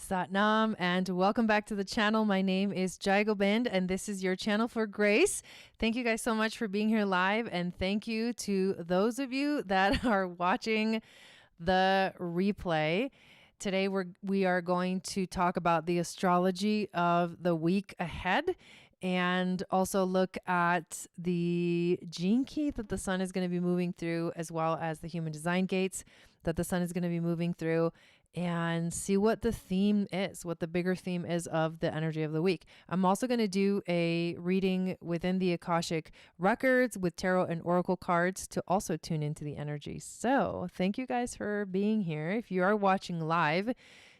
Satnam, and welcome back to the channel. My name is Jai Gobind, and this is your channel for grace. Thank you guys so much for being here live, and thank you to those of you that are watching the replay. Today we are going to talk about the astrology of the week ahead, and also look at the gene key that the sun is going to be moving through, as well as the human design gates that the sun is going to be moving through, and see what the theme is, what the bigger theme is of the energy of the week. I'm also going to do a reading within the Akashic records with tarot and oracle cards to also tune into the energy. So thank you guys for being here. If you are watching live,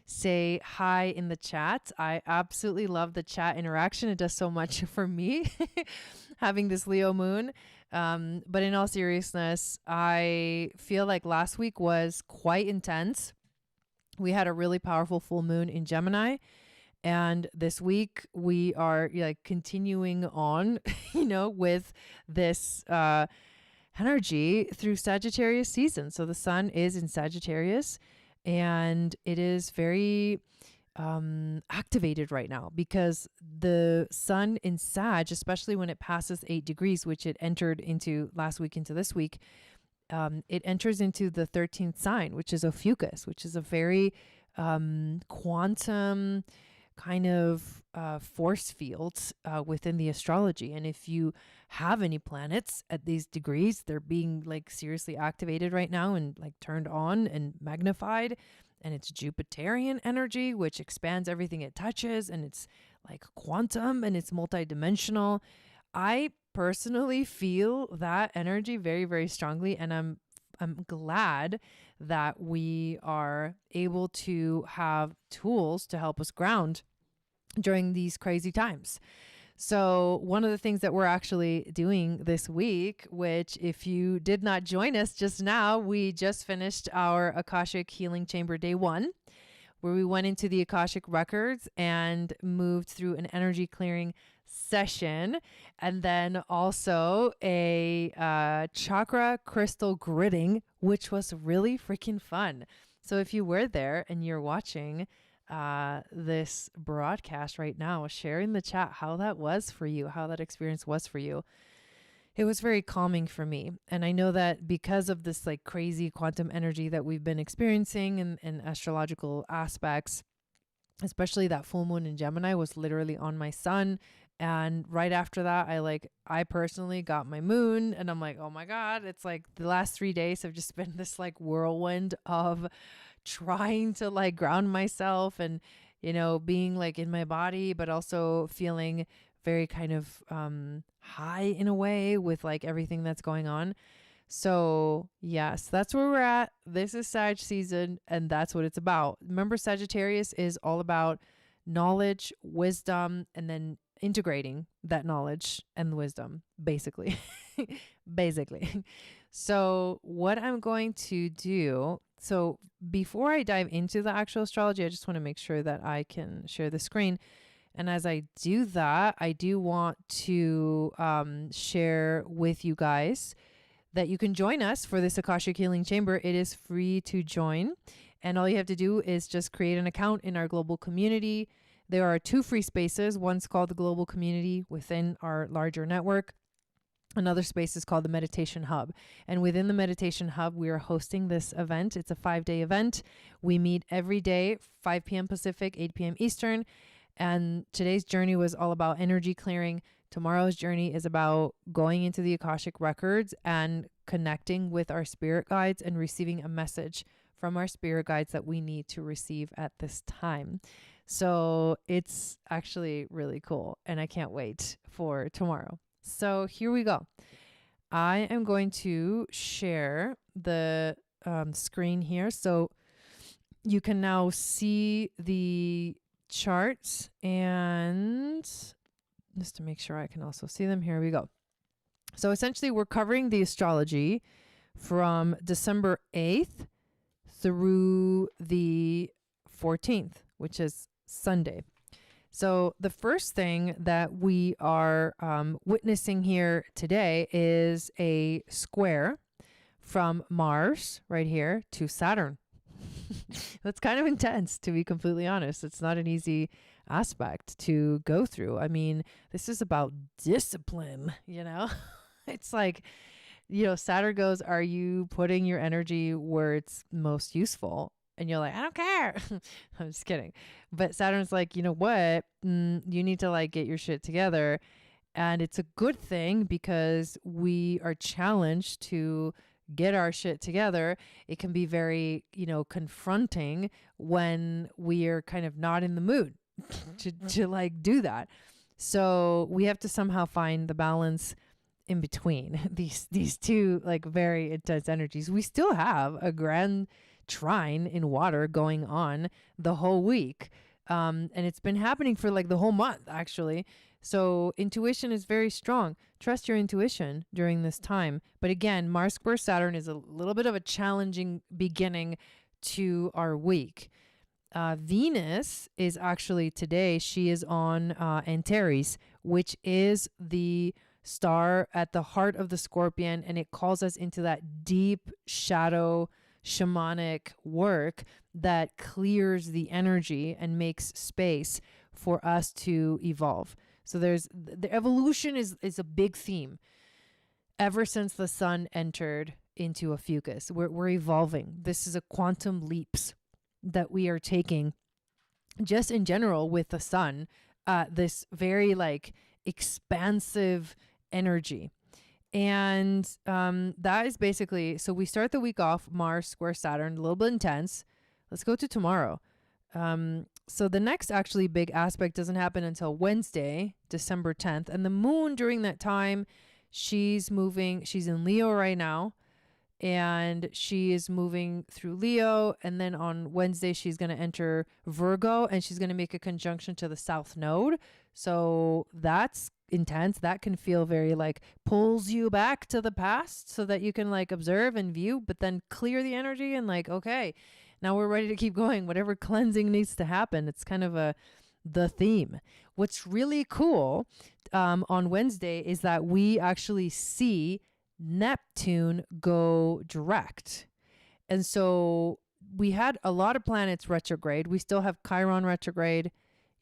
say hi in the chat. I absolutely love the chat interaction. It does so much for me having this Leo moon. But in all seriousness, I feel like last week was quite intense. We had a really powerful full moon in Gemini, and this week we are continuing on, with this energy through Sagittarius season. So the sun is in Sagittarius, and it is very activated right now because the sun in Sag, especially when it passes 8 degrees, which it entered into last week into this week, it enters into the 13th sign, which is Ophiuchus, which is a very quantum kind of force field within the astrology. And if you have any planets at these degrees, they're being seriously activated right now and turned on and magnified. And it's Jupiterian energy, which expands everything it touches. And it's quantum, and it's multidimensional. I personally feel that energy very, very strongly, and I'm glad that we are able to have tools to help us ground during these crazy times. So one of the things that we're actually doing this week, which if you did not join us just now, we just finished our Akashic Healing Chamber Day 1, where we went into the Akashic records and moved through an energy clearing session, and then also a chakra crystal gridding, which was really freaking fun. So if you were there and you're watching this broadcast right now, share in the chat how that was for you, how that experience was for you. It was very calming for me. And I know that because of this crazy quantum energy that we've been experiencing in astrological aspects, especially that full moon in Gemini was literally on my sun. And right after that, I personally got my moon, and I'm like, oh my God, it's the last 3 days have just been this whirlwind of trying to ground myself and, being in my body, but also feeling very kind of high in a way with everything that's going on. So yes, that's where we're at. This is Sag season, and that's what it's about. Remember, Sagittarius is all about knowledge, wisdom, and then integrating that knowledge and wisdom, basically. So what I'm going to do, so before I dive into the actual astrology, I just want to make sure that I can share the screen. And as I do that, I do want to share with you guys that you can join us for this Akashic Healing Chamber. It is free to join. And all you have to do is just create an account in our global community. There are 2 free spaces. One's called the Global Community within our larger network. Another space is called the Meditation Hub. And within the Meditation Hub, we are hosting this event. It's a 5-day event. We meet every day, 5 p.m. Pacific, 8 p.m. Eastern. And today's journey was all about energy clearing. Tomorrow's journey is about going into the Akashic records and connecting with our spirit guides and receiving a message from our spirit guides that we need to receive at this time. So it's actually really cool, and I can't wait for tomorrow. So here we go. I am going to share the screen here so you can now see the charts, and just to make sure I can also see them, here we go. So essentially we're covering the astrology from December 8th through the 14th, which is Sunday. So the first thing that we are witnessing here today is a square from Mars right here to Saturn. That's kind of intense, to be completely honest. It's not an easy aspect to go through. I mean, this is about discipline, you know? It's like, Saturn goes, are you putting your energy where it's most useful? And you're like, I don't care. I'm just kidding. But Saturn's like, you know what? You need to like get your shit together. And it's a good thing because we are challenged to get our shit together. It can be very, confronting when we are kind of not in the mood to like do that. So we have to somehow find the balance in between these two like very intense energies. We still have a grand trine in water going on the whole week. And it's been happening for like the whole month, actually. So intuition is very strong. Trust your intuition during this time. But again, Mars square Saturn is a little bit of a challenging beginning to our week. Venus is actually today, she is on Antares, which is the star at the heart of the Scorpion, and it calls us into that deep shadow shamanic work that clears the energy and makes space for us to evolve. So the evolution is a big theme. Ever since the sun entered into a fucus, we're evolving. This is a quantum leaps that we are taking just in general with the sun, this very like expansive energy. And that is basically, so we start the week off Mars square Saturn, a little bit intense. Let's go to tomorrow. So the next actually big aspect doesn't happen until Wednesday, December 10th. And the moon during that time, she's in Leo right now. And she is moving through Leo. And then on Wednesday, she's going to enter Virgo and she's going to make a conjunction to the South Node. So that's intense. That can feel very like pulls you back to the past so that you can like observe and view, but then clear the energy and like, okay, now we're ready to keep going. Whatever cleansing needs to happen. It's kind of the theme. What's really cool on Wednesday is that we actually see Neptune go direct. And so we had a lot of planets retrograde. We still have Chiron retrograde,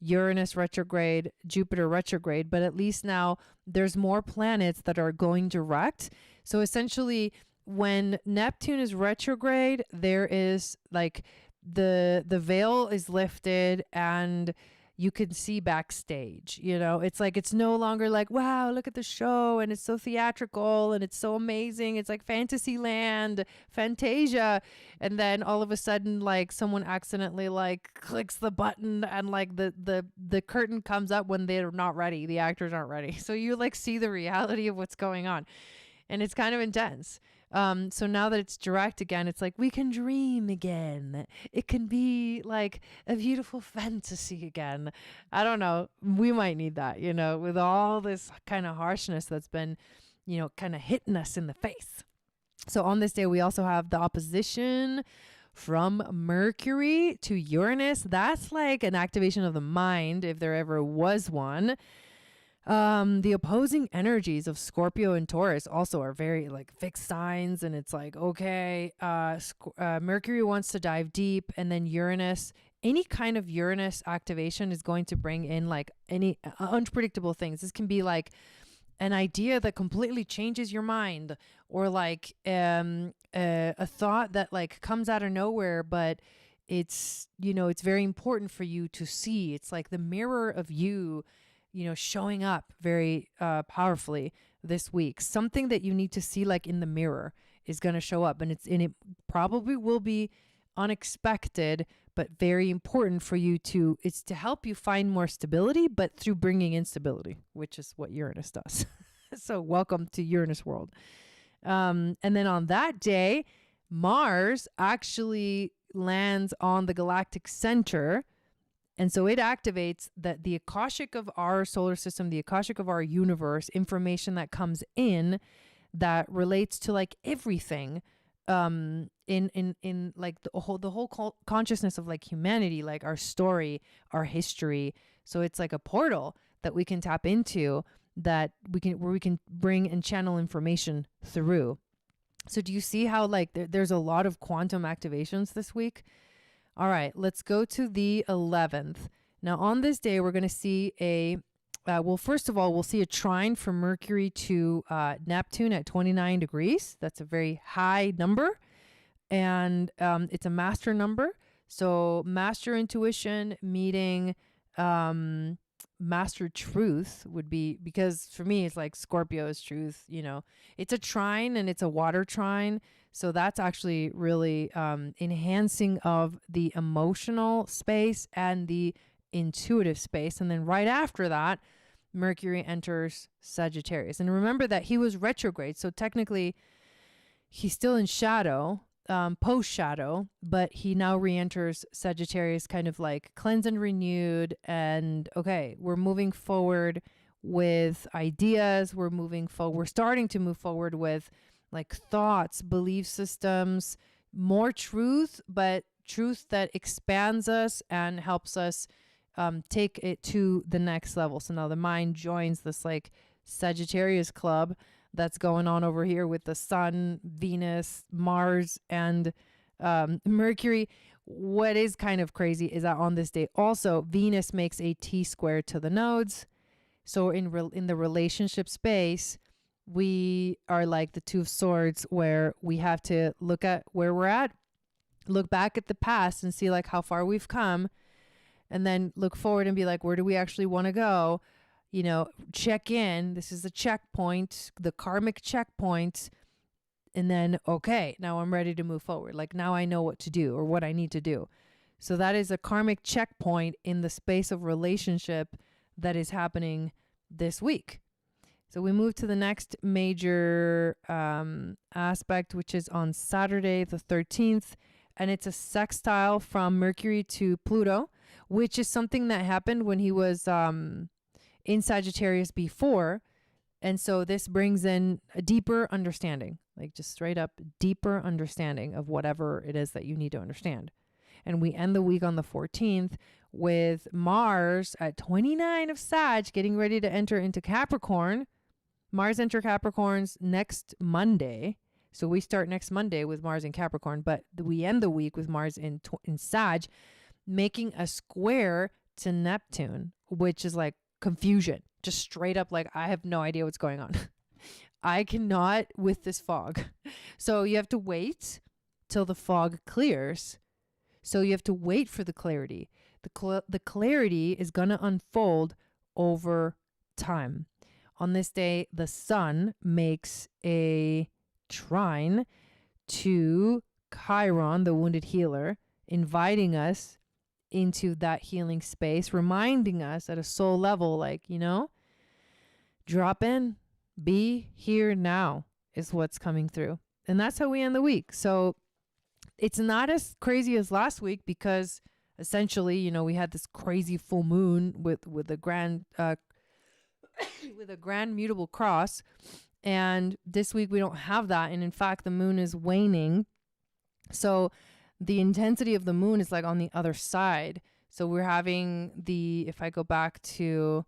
Uranus retrograde, Jupiter retrograde, but at least now there's more planets that are going direct. So essentially, when Neptune is retrograde, there is like the veil is lifted and you can see backstage, it's like, it's no longer like, wow, look at the show and it's so theatrical and it's so amazing. It's like Fantasyland, Fantasia. And then all of a sudden, like someone accidentally like clicks the button and like the curtain comes up when they're not ready. The actors aren't ready. So you like see the reality of what's going on. And it's kind of intense. So now that it's direct again, it's like we can dream again. It can be like a beautiful fantasy again. I don't know. We might need that, with all this kind of harshness that's been, kind of hitting us in the face. So on this day, we also have the opposition from Mercury to Uranus. That's like an activation of the mind, if there ever was one. The opposing energies of Scorpio and Taurus also are very like fixed signs, and it's like, okay, Mercury wants to dive deep, and then Uranus, any kind of Uranus activation is going to bring in like any unpredictable things. This can be like an idea that completely changes your mind, or like a thought that like comes out of nowhere, but it's, it's very important for you to see. It's like the mirror of you, showing up very powerfully this week. Something that you need to see like in the mirror is going to show up, and it probably will be unexpected, but very important for you it's to help you find more stability, but through bringing instability, which is what Uranus does. So welcome to Uranus world. And then on that day, Mars actually lands on the galactic center. And so it activates the Akashic of our solar system, the Akashic of our universe, information that comes in that relates to like everything in like the whole consciousness of like humanity, like our story, our history. So it's like a portal that we can tap into where we can bring and channel information through. So do you see how like there's a lot of quantum activations this week? All right, let's go to the 11th. Now, on this day, we're going to see well, first of all, we'll see a trine from Mercury to Neptune at 29 degrees. That's a very high number. And it's a master number. So master intuition meeting master truth would be, because for me, it's like Scorpio is truth, it's a trine and it's a water trine. So that's actually really enhancing of the emotional space and the intuitive space. And then right after that, Mercury enters Sagittarius. And remember that he was retrograde. So technically, he's still in shadow, post shadow, but he now re-enters Sagittarius, kind of like cleansed and renewed. And okay, we're moving forward with ideas. We're starting to move forward with like thoughts, belief systems, more truth, but truth that expands us and helps us take it to the next level. So now the mind joins this like Sagittarius club that's going on over here with the Sun, Venus, Mars, and Mercury. What is kind of crazy is that on this day also Venus makes a T-square to the nodes. So in the relationship space, we are like the Two of Swords, where we have to look at where we're at, look back at the past and see like how far we've come, and then look forward and be like, where do we actually want to go? Check in. This is the checkpoint, the karmic checkpoint. And then, okay, now I'm ready to move forward. Like now I know what to do or what I need to do. So that is a karmic checkpoint in the space of relationship that is happening this week. So we move to the next major aspect, which is on Saturday, the 13th. And it's a sextile from Mercury to Pluto, which is something that happened when he was in Sagittarius before. And so this brings in a deeper understanding, like just straight up deeper understanding of whatever it is that you need to understand. And we end the week on the 14th with Mars at 29 of Sag getting ready to enter into Capricorn. Mars enter Capricorns next Monday. So we start next Monday with Mars in Capricorn, but we end the week with Mars in Sag, making a square to Neptune, which is like confusion, just straight up like I have no idea what's going on. I cannot with this fog. So you have to wait till the fog clears. So you have to wait for the clarity. The clarity is going to unfold over time. On this day, the sun makes a trine to Chiron, the wounded healer, inviting us into that healing space, reminding us at a soul level, like, drop in, be here now is what's coming through. And that's how we end the week. So it's not as crazy as last week because essentially, we had this crazy full moon with a grand with a grand mutable cross. And this week we don't have that. And in fact, the moon is waning. So the intensity of the moon is like on the other side. So we're having if I go back to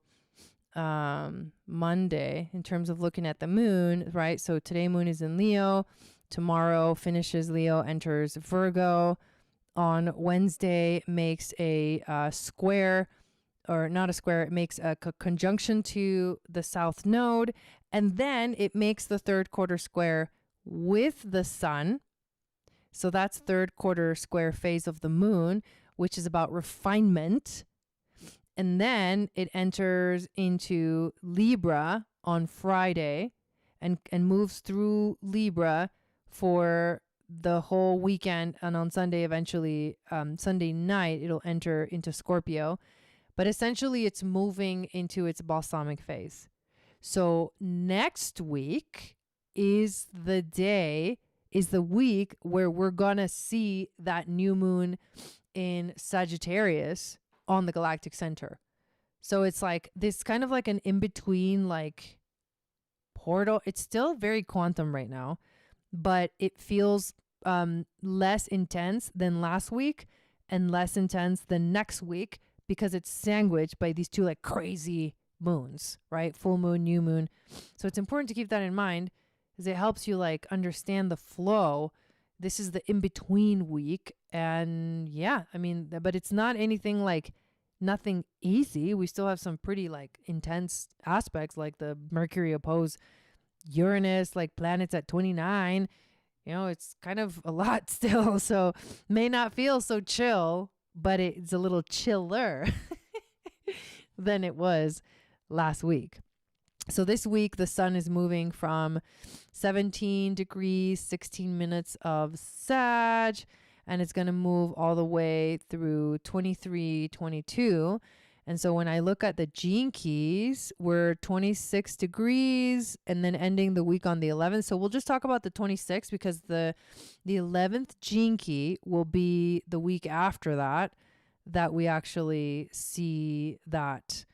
Monday in terms of looking at the moon, right? So today moon is in Leo. Tomorrow finishes Leo, enters Virgo. On Wednesday makes a square, or not a square, it makes a conjunction to the south node. And then it makes the third quarter square with the sun. So that's third quarter square phase of the moon, which is about refinement. And then it enters into Libra on Friday and moves through Libra for the whole weekend. And on Sunday, eventually, Sunday night, it'll enter into Scorpio. But essentially, it's moving into its balsamic phase. So next week is the week where we're going to see that new moon in Sagittarius on the galactic center. So it's like this kind of like an in-between like portal. It's still very quantum right now, but it feels less intense than last week and less intense than next week because it's sandwiched by these two like crazy moons, right? Full moon, new moon. So it's important to keep that in mind because it helps you like understand the flow This is the in-between week. And yeah, I mean, but it's not anything like nothing easy. We still have some pretty like intense aspects, like the Mercury oppose Uranus, like planets at 29. It's kind of a lot still. So may not feel so chill, but it's a little chiller than it was last week. So this week, the sun is moving from 17 degrees, 16 minutes of Sag, and it's going to move all the way through 23, 22. And so when I look at the gene keys, we're 26 degrees and then ending the week on the 11th. So we'll just talk about the 26th because the 11th gene key will be the week after that we actually see that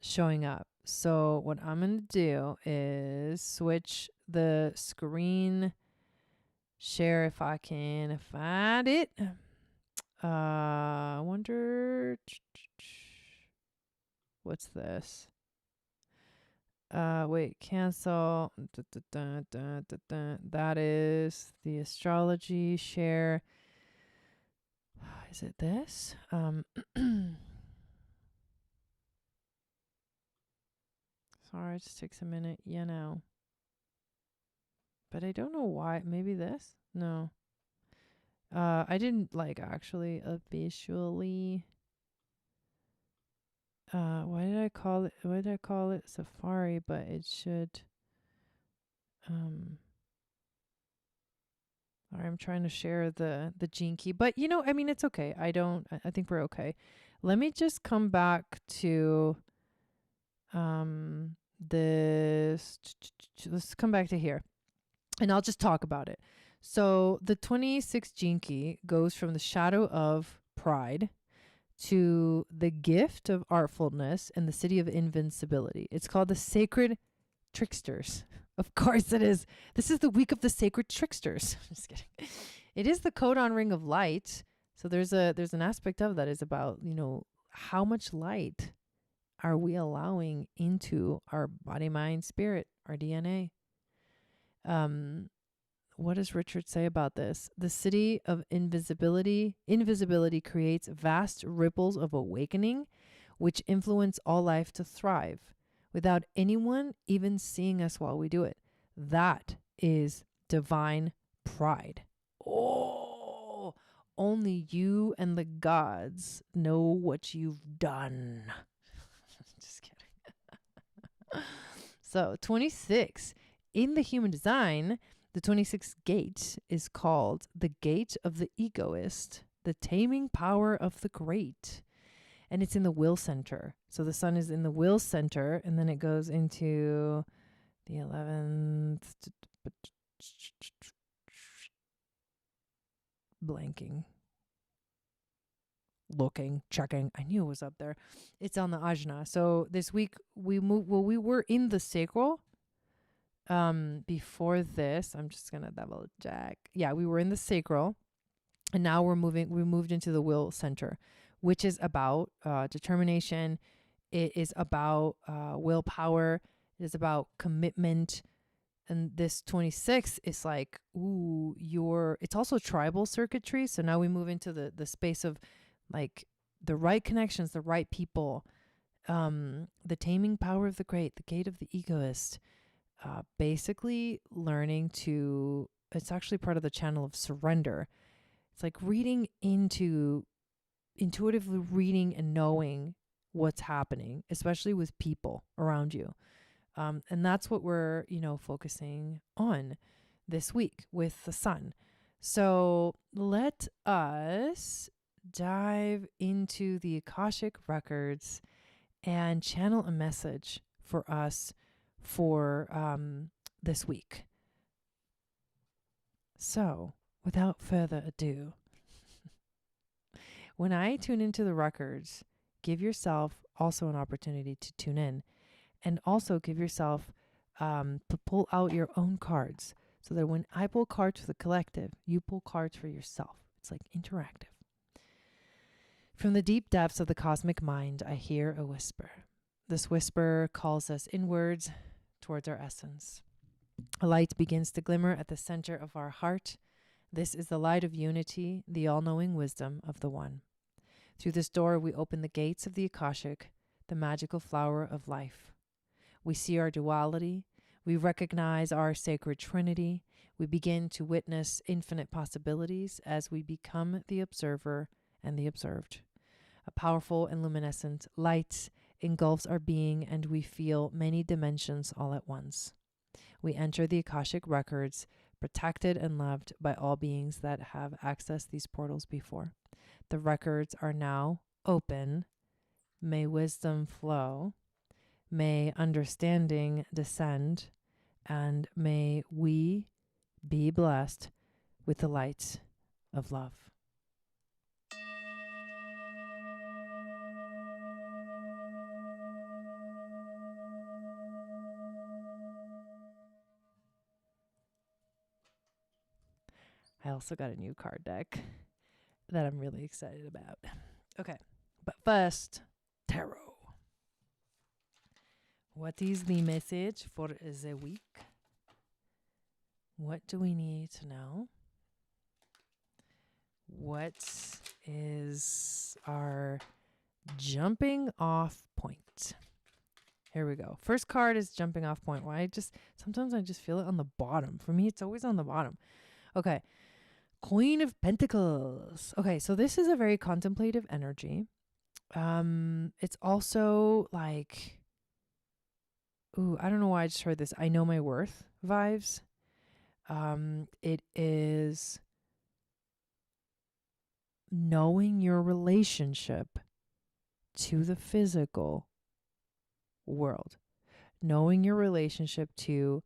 showing up. So what I'm going to do is switch the screen share if I can find it. I wonder what's this? Wait, cancel. That is the astrology share. Is it this? Sorry, it just takes a minute, But I don't know why. Maybe this? No. I didn't actually officially. Why did I call it Safari? But it should. Sorry, I'm trying to share the gene key, but it's okay. I think we're okay. Let me just come back to this. Let's come back to here, and I'll just talk about it. So the 26th gene key goes from the shadow of pride to the gift of artfulness and the city of invincibility. It's called the sacred tricksters. Of course it is. This is the week of the sacred tricksters. I'm just kidding. It is the codon ring of light. So there's an aspect of that is about, how much light are we allowing into our body, mind, spirit, our DNA? What does Richard say about this? The city of invisibility creates vast ripples of awakening, which influence all life to thrive without anyone even seeing us while we do it. That is divine pride. Oh, only you and the gods know what you've done. Just kidding. So 26 in the human design, the 26th gate is called the gate of the egoist, the taming power of the great. And it's in the will center. So the sun is in the will center, and then it goes into the 11th. Blanking. Looking, checking. I knew it was up there. It's on the ajna. So this week we were in the sacral. Before this, I'm just gonna double check. Yeah, we were in the sacral, and now we moved into the will center, which is about determination. It is about willpower. It is about commitment. And this 26 is like, it's also tribal circuitry. So now we move into the space of like the right connections, the right people, the taming power of the great, the gate of the egoist. Basically learning to, it's actually part of the channel of surrender. It's like intuitively reading and knowing what's happening, especially with people around you. And that's what we're, focusing on this week with the sun. So let us dive into the Akashic records and channel a message for us for this week. So, without further ado, when I tune into the records, give yourself also an opportunity to tune in, and also give yourself to pull out your own cards, so that when I pull cards for the collective, you pull cards for yourself. It's like interactive. From the deep depths of the cosmic mind, I hear a whisper. This whisper calls us inwards towards our essence. A light begins to glimmer at the center of our heart. This is the light of unity, the all-knowing wisdom of the One. Through this door, we open the gates of the Akashic, the magical flower of life. We see our duality. We recognize our sacred trinity. We begin to witness infinite possibilities as we become the observer and the observed. A powerful and luminescent light engulfs our being, and we feel many dimensions all at once. We enter the Akashic records, protected and loved by all beings that have accessed these portals before. The records are now open. May wisdom flow. May understanding descend. And may we be blessed with the light of love. I also got a new card deck that I'm really excited about. Okay, but first, tarot. What is the message for the week? What do we need to know? What is our jumping off point? Here we go. First card is jumping off point. Why? Sometimes I just feel it on the bottom. For me, it's always on the bottom. Okay. Queen of Pentacles. Okay, so this is a very contemplative energy. It's also like, I don't know why I just heard this. I know my worth vibes. It is knowing your relationship to the physical world. Knowing your relationship to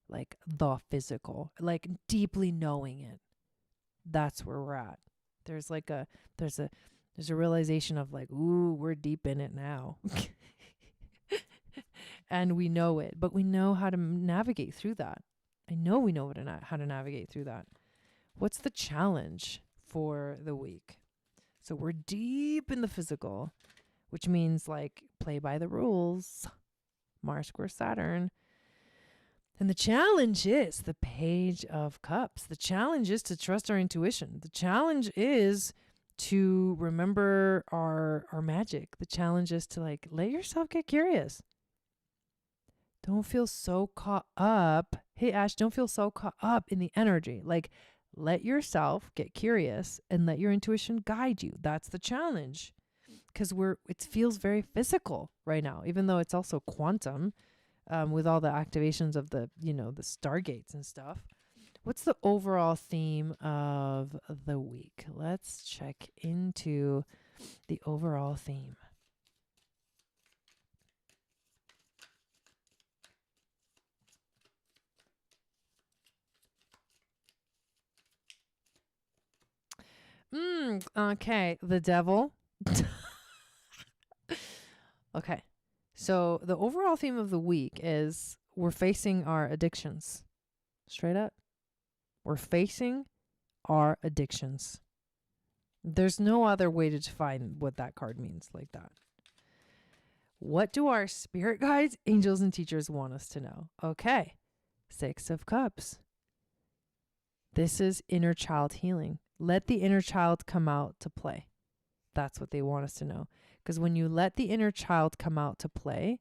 like the physical, like deeply knowing it. That's where we're at. There's a realization of like, ooh, we're deep in it now. And we know it, but we know how to navigate through that. I know we know how to navigate through that. What's the challenge for the week? So we're deep in the physical, which means like play by the rules. Mars square Saturn. And the challenge is the Page of Cups. The challenge is to trust our intuition. The challenge is to remember our magic. The challenge is to like let yourself get curious. Don't feel so caught up. Hey, Ash, don't feel so caught up in the energy. Like, let yourself get curious and let your intuition guide you. That's the challenge. Because it feels very physical right now, even though it's also quantum with all the activations of the stargates and stuff. What's the overall theme of the week? Let's check into the overall theme. Okay, the devil. Okay, so the overall theme of the week is we're facing our addictions. Straight up. We're facing our addictions. There's no other way to define what that card means like that. What do our spirit guides, angels, and teachers want us to know? Okay, 6 of Cups. This is inner child healing. Let the inner child come out to play. That's what they want us to know. Because when you let the inner child come out to play,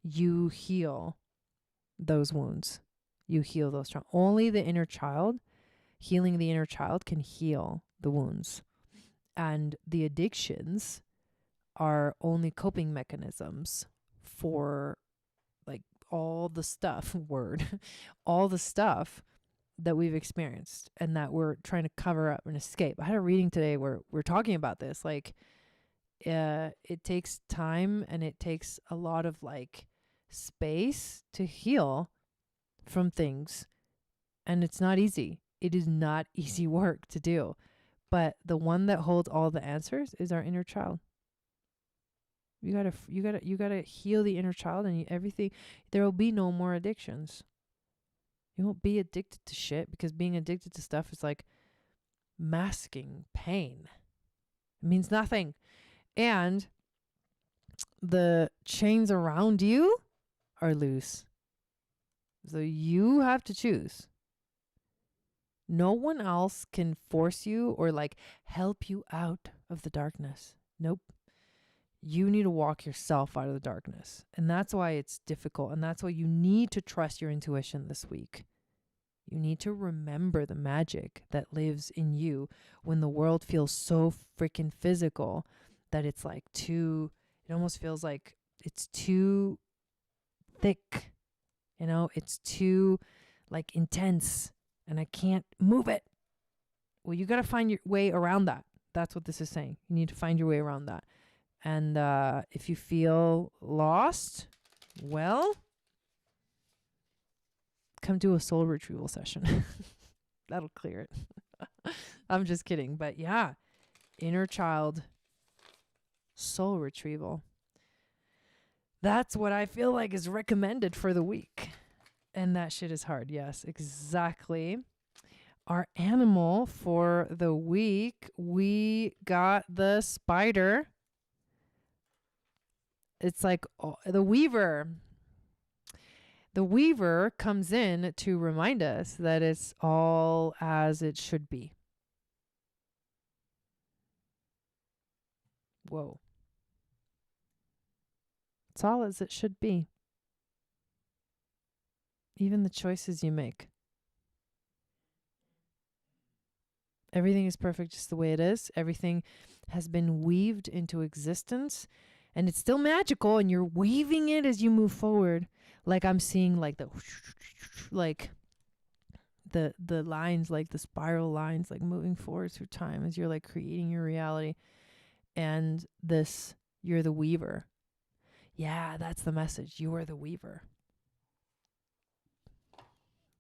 you heal those wounds. You heal those traumas. Only the inner child, healing the inner child can heal the wounds. And the addictions are only coping mechanisms for like all the stuff, all the stuff that we've experienced and that we're trying to cover up and escape. I had a reading today where we're talking about this. Like, it takes time and it takes a lot of like space to heal from things. And it's not easy. It is not easy work to do. But the one that holds all the answers is our inner child. You gotta heal the inner child and everything. There will be no more addictions. You won't be addicted to shit because being addicted to stuff is like masking pain. It means nothing. And the chains around you are loose. So you have to choose. No one else can force you or like help you out of the darkness. Nope. You need to walk yourself out of the darkness. And that's why it's difficult. And that's why you need to trust your intuition this week. You need to remember the magic that lives in you when the world feels so freaking physical that it's like too, it almost feels like it's too thick. You know, it's too like intense and I can't move it. Well, you got to find your way around that. That's what this is saying. You need to find your way around that. And if you feel lost, well, come do a soul retrieval session. That'll clear it. I'm just kidding. But yeah, inner child soul retrieval. That's what I feel like is recommended for the week. And that shit is hard. Yes, exactly. Our animal for the week, we got the spider. It's like the weaver. The weaver comes in to remind us that it's all as it should be. Whoa. It's all as it should be. Even the choices you make. Everything is perfect just the way it is. Everything has been weaved into existence. And it's still magical, and you're weaving it as you move forward. Like I'm seeing like the lines, like the spiral lines, like moving forward through time as you're like creating your reality. And this, you're the weaver. Yeah, that's the message. You are the weaver.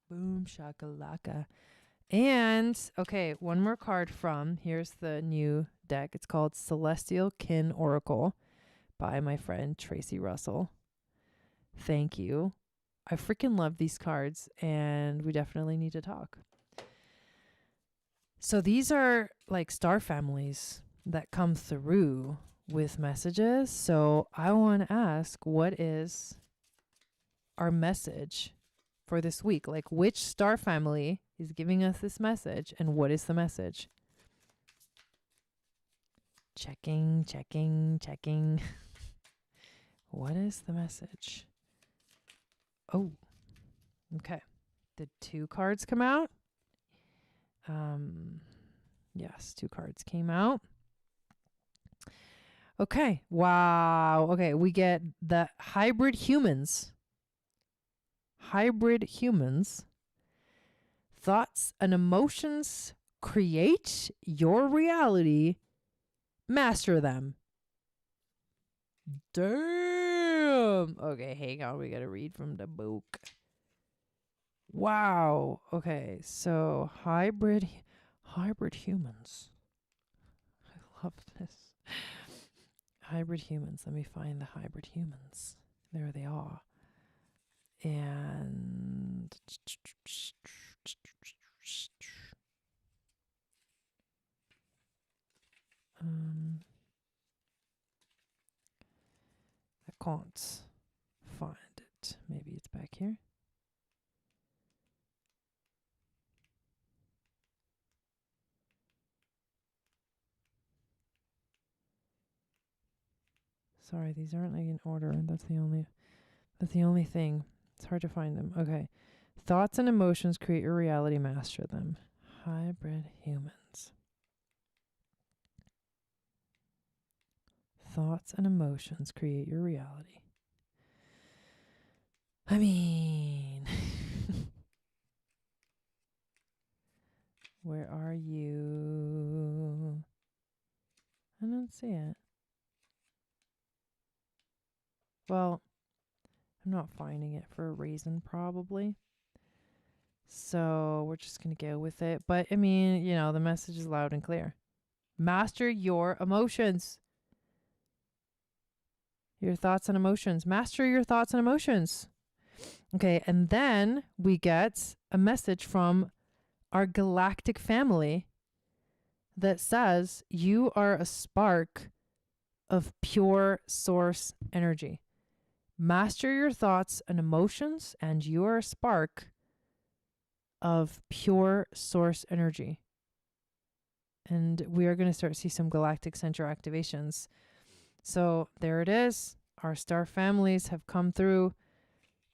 Boom shakalaka. And okay, one more card from, here's the new deck. It's called Celestial Kin Oracle by my friend Tracy Russell. Thank you. I freaking love these cards, and we definitely need to talk. So these are like star families that come through with messages. So I want to ask, what is our message for this week? Like, which star family is giving us this message, and what is the message? Checking. What is the message? Oh, okay. Did 2 cards come out? Yes, 2 cards came out. Okay. Wow. Okay, we get the hybrid humans. Hybrid humans. Thoughts and emotions create your reality. Master them. Damn. Okay, hang on. We got to read from the book. Wow. Okay, so hybrid humans. I love this. Hybrid humans. Let me find the hybrid humans. There they are. And I can't find it. Maybe it's back here. Sorry, these aren't like in order. That's the only thing. It's hard to find them. Okay. Thoughts and emotions create your reality, master them. Hybrid humans. Thoughts and emotions create your reality. I mean, where are you? I don't see it. Well, I'm not finding it for a reason, probably. So we're just going to go with it. But, I mean, you know, the message is loud and clear. Master your emotions. Your thoughts and emotions. Master your thoughts and emotions. Okay, and then we get a message from our galactic family that says you are a spark of pure source energy. Master your thoughts and emotions, and you are a spark of pure source energy. And we are going to start to see some galactic center activations. So there it is. Our star families have come through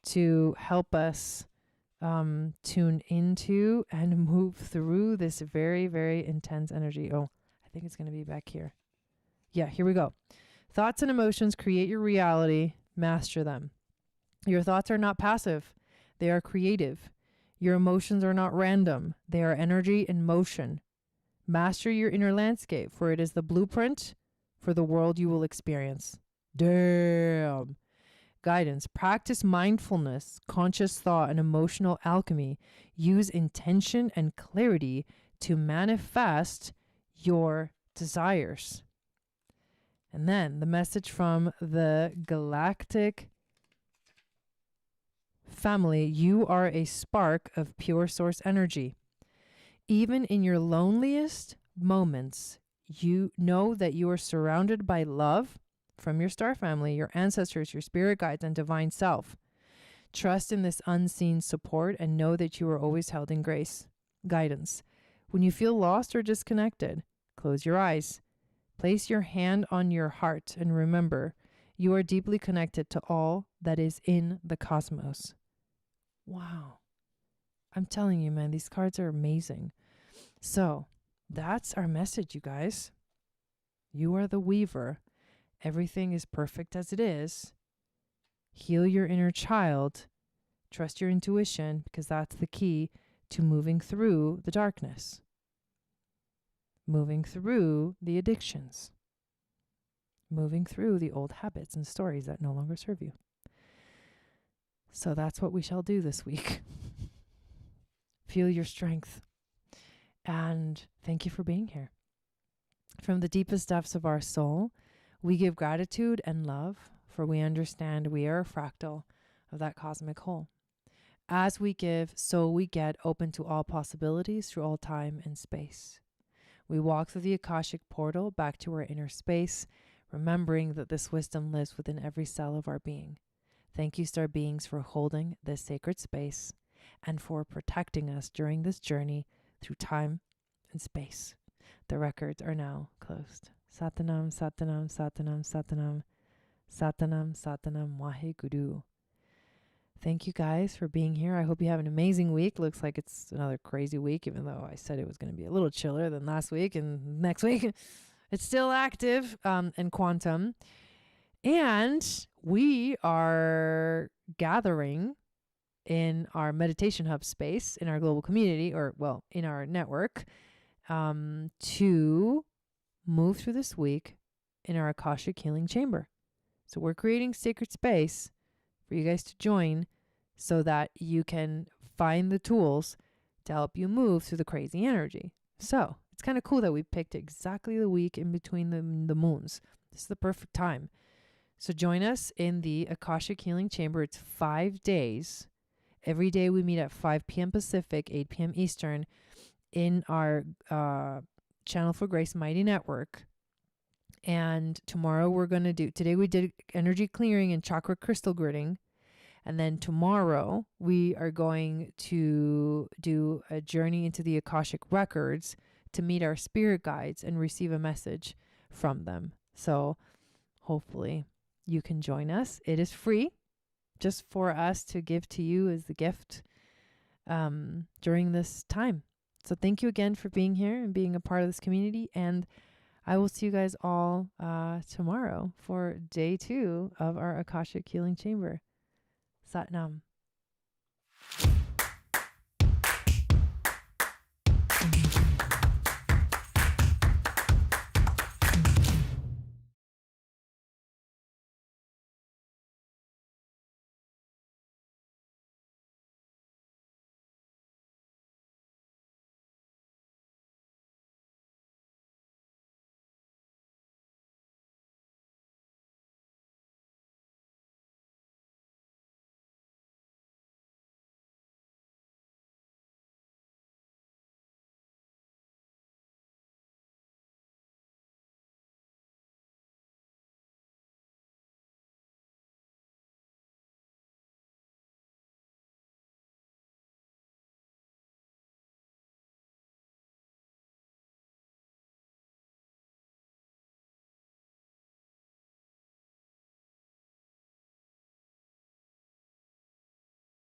to help us tune into and move through this very, very intense energy. Oh, I think it's going to be back here. Yeah, here we go. Thoughts and emotions create your reality. Master them. Your thoughts are not passive. They are creative. Your emotions are not random. They are energy in motion. Master your inner landscape, for it is the blueprint for the world you will experience. Damn. Guidance. Practice mindfulness, conscious thought, and emotional alchemy. Use intention and clarity to manifest your desires. And then the message from the galactic family: you are a spark of pure source energy. Even in your loneliest moments, you know that you are surrounded by love from your star family, your ancestors, your spirit guides, and divine self. Trust in this unseen support and know that you are always held in grace. Guidance. When you feel lost or disconnected, close your eyes. Place your hand on your heart and remember, you are deeply connected to all that is in the cosmos. Wow. I'm telling you, man, these cards are amazing. So that's our message, you guys. You are the weaver. Everything is perfect as it is. Heal your inner child. Trust your intuition, because that's the key to moving through the darkness. Moving through the addictions. Moving through the old habits and stories that no longer serve you. So that's what we shall do this week. Feel your strength. And thank you for being here. From the deepest depths of our soul, we give gratitude and love, for we understand we are a fractal of that cosmic whole. As we give, so we get, open to all possibilities through all time and space. We walk through the Akashic portal back to our inner space, remembering that this wisdom lives within every cell of our being. Thank you, star beings, for holding this sacred space and for protecting us during this journey through time and space. The records are now closed. Satanam, Satanam, Satanam, Satanam, Satanam, Satanam, Waheguru. Thank you guys for being here. I hope you have an amazing week. Looks like it's another crazy week, even though I said it was going to be a little chiller than last week and next week. It's still active and quantum. And we are gathering in our meditation hub space, in our global community, or well, in our network, to move through this week in our Akashic healing chamber. So we're creating sacred space for you guys to join so that you can find the tools to help you move through the crazy energy. So it's kind of cool that we picked exactly the week in between the moons. This is the perfect time. So join us in the Akashic healing chamber. It's 5 days. Every day we meet at 5 p.m. Pacific, 8 p.m. Eastern in our Channel for Grace Mighty Network. And tomorrow today we did energy clearing and chakra crystal gridding. And then tomorrow we are going to do a journey into the Akashic records to meet our spirit guides and receive a message from them. So hopefully you can join us. It is free, just for us to give to you as the gift during this time. So thank you again for being here and being a part of this community. And I will see you guys all tomorrow for day 2 of our Akashic Healing Chamber. Sat Nam.